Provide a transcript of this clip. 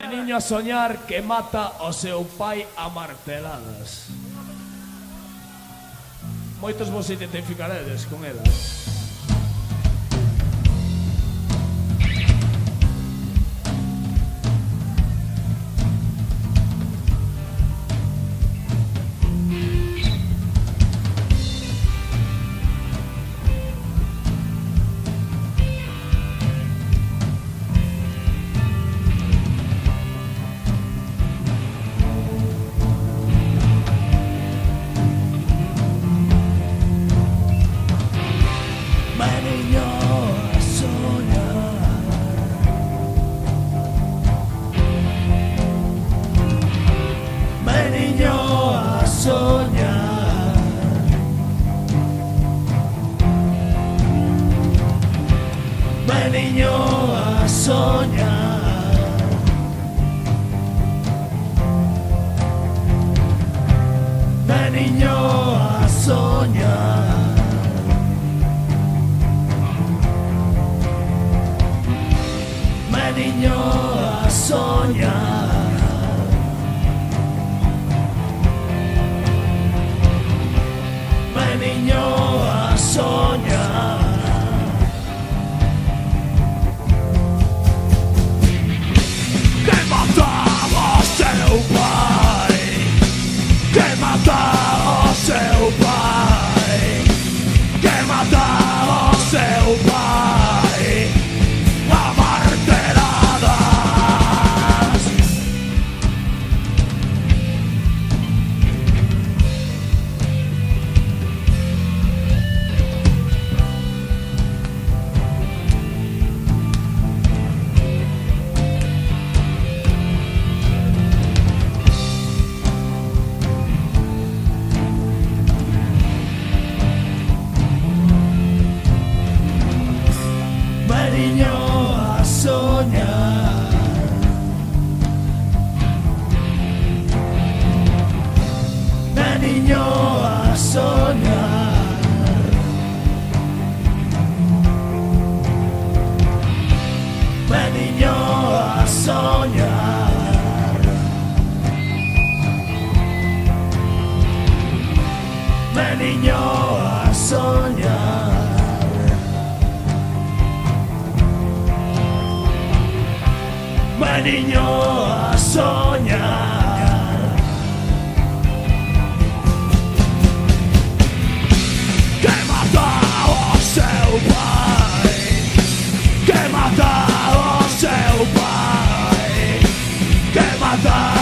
Niño a soñar que mata o seu pai a marteladas. Moitos vos identificaredes con ela. Niño a soñar, ven niño a soñar, ven niño a soñar, ven niño a soñar. Niño a soñar, ven niño a soñar, ven niño a soñar, ven niño a soñar. Ven niño a soñar, que mata o seu pai, que mata o seu pai, que mata